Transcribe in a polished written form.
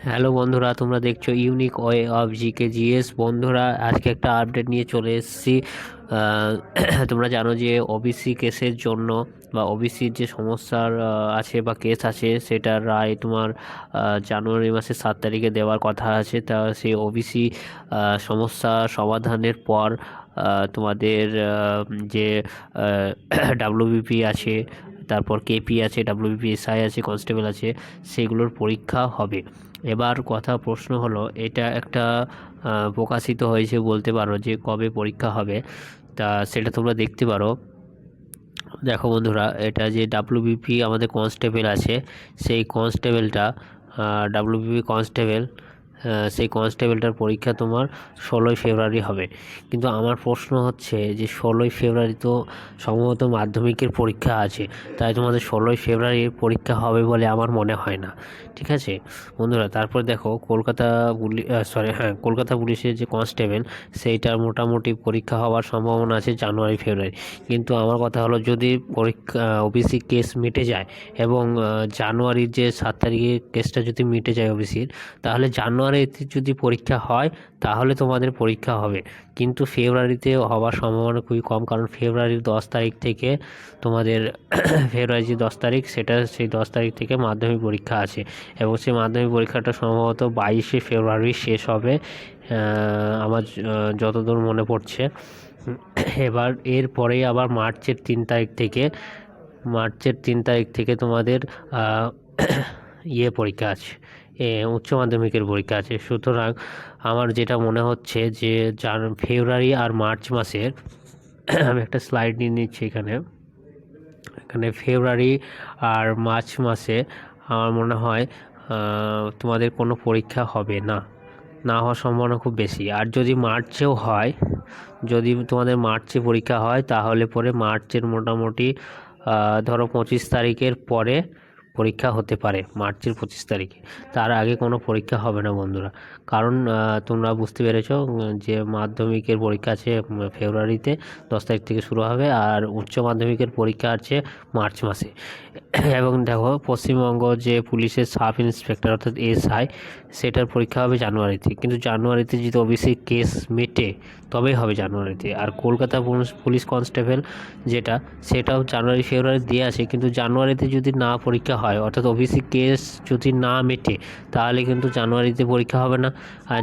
Hello বন্ধুরা, তোমরা দেখছো unique way of GK GS. বন্ধুরা, আজকে একটা আপডেট নিয়ে চলে এসেছি। তোমরা জানো যে ওবিসি কেসের জন্য বা ওবিসির যে সমস্যার আছে বা কেস আছে, সেটার রায় তোমার জানুয়ারি মাসের 7 তারিখে দেওয়ার কথা আছে। তা সেই ওবিসি সমস্যা সমাধানের পর তোমাদের যে ডাব্লিউবিপি আছে, তারপর কেপি আছে, ডাব্লিউবিপি এসআই আছে, কনস্টেবল আছে, সেগুলোর পরীক্ষা হবে। এবার প্রশ্ন হলো, এটা একটা প্রকাশিত হয়েছে বলতে পারো যে কবে পরীক্ষা হবে। তা সেটা তোমরা দেখতে পারো। দেখো বন্ধুরা, এটা যে ডাব্লিউবিপি আমাদের কনস্টেবল আছে, সেই কনস্টেবলটা ডাব্লিউবিপি কনস্টেবল, সেই কনস্টেবলটার পরীক্ষা তোমার 16ই ফেব্রুয়ারি হবে। কিন্তু আমার প্রশ্ন হচ্ছে যে 16ই ফেব্রুয়ারি তো সম্ভবত মাধ্যমিকের পরীক্ষা আছে, তাই তোমাদের 16ই ফেব্রুয়ারির পরীক্ষা হবে বলে আমার মনে হয় না। ঠিক আছে বন্ধুরা, তারপর দেখো কলকাতা পুলিশের যে কনস্টেবল, সেইটার মোটামুটি পরীক্ষা হওয়ার সম্ভাবনা আছে জানুয়ারি-ফেব্রুয়ারি। কিন্তু আমার কথা হলো, যদি পরীক্ষা ওবিসি কেস মিটে যায় এবং জানুয়ারির যে 7 তারিখে কেসটা যদি মিটে যায় ওবিসির, তাহলে জানুয়ারিতে যদি পরীক্ষা হয় তাহলে তোমাদের পরীক্ষা হবে। কিন্তু ফেব্রুয়ারিতে হওয়ার সম্ভাবনা খুবই কম, কারণ ফেব্রুয়ারির 10 তারিখ থেকে তোমাদের ফেব্রুয়ারির যে 10 তারিখ, সেই 10 তারিখ থেকে মাধ্যমিক পরীক্ষা আছে, এবং সেই মাধ্যমিক পরীক্ষাটা সম্ভবত 22শে ফেব্রুয়ারি শেষ হবে, আমার যতদূর মনে পড়ছে। এবার এরপরেই আবার মার্চের 3 তারিখ থেকে তোমাদের পরীক্ষা আছে, উচ্চ মাধ্যমিকের পরীক্ষা আছে। সুতরাং আমার যেটা মনে হচ্ছে যে ফেব্রুয়ারি আর মার্চ মাসের আমি একটা স্লাইড নিয়ে নিচ্ছি এখানে ফেব্রুয়ারি আর মার্চ মাসে আমার মনে হয় তোমাদের কোনো পরীক্ষা হবে না, হওয়ার সম্ভাবনা খুব বেশি। আর যদি মার্চেও হয়, যদি তোমাদের মার্চে পরীক্ষা হয়, তাহলে পরে মার্চের মোটামুটি ধরো 25 তারিখের পরে পরীক্ষা হতে পারে, মার্চের 25 তারিখে। তার আগে কোনো পরীক্ষা হবে না বন্ধুরা, কারণ তোমরা বুঝতে পেরেছো যে মাধ্যমিকের পরীক্ষা আছে ফেব্রুয়ারিতে 10 তারিখ থেকে শুরু হবে, আর উচ্চ মাধ্যমিকের পরীক্ষা আছে মার্চ মাসে। এবং দেখো, পশ্চিমবঙ্গ যে পুলিশের সাব ইন্সপেক্টর অর্থাৎ এসআই, সেটার পরীক্ষা হবে জানুয়ারিতে। কিন্তু জানুয়ারিতে যদি ওবিসি কেস মেটে তবেই হবে জানুয়ারিতে। আর কলকাতা পুলিশ কনস্টেবল সেটাও জানুয়ারি-ফেব্রুয়ারি দিয়ে আছে, কিন্তু জানুয়ারিতে যদি না পরীক্ষা হয়, অর্থাৎ ওবিসি কেস যদি না মেটে, তাহলে কিন্তু জানুয়ারিতে পরীক্ষা হবে না। আর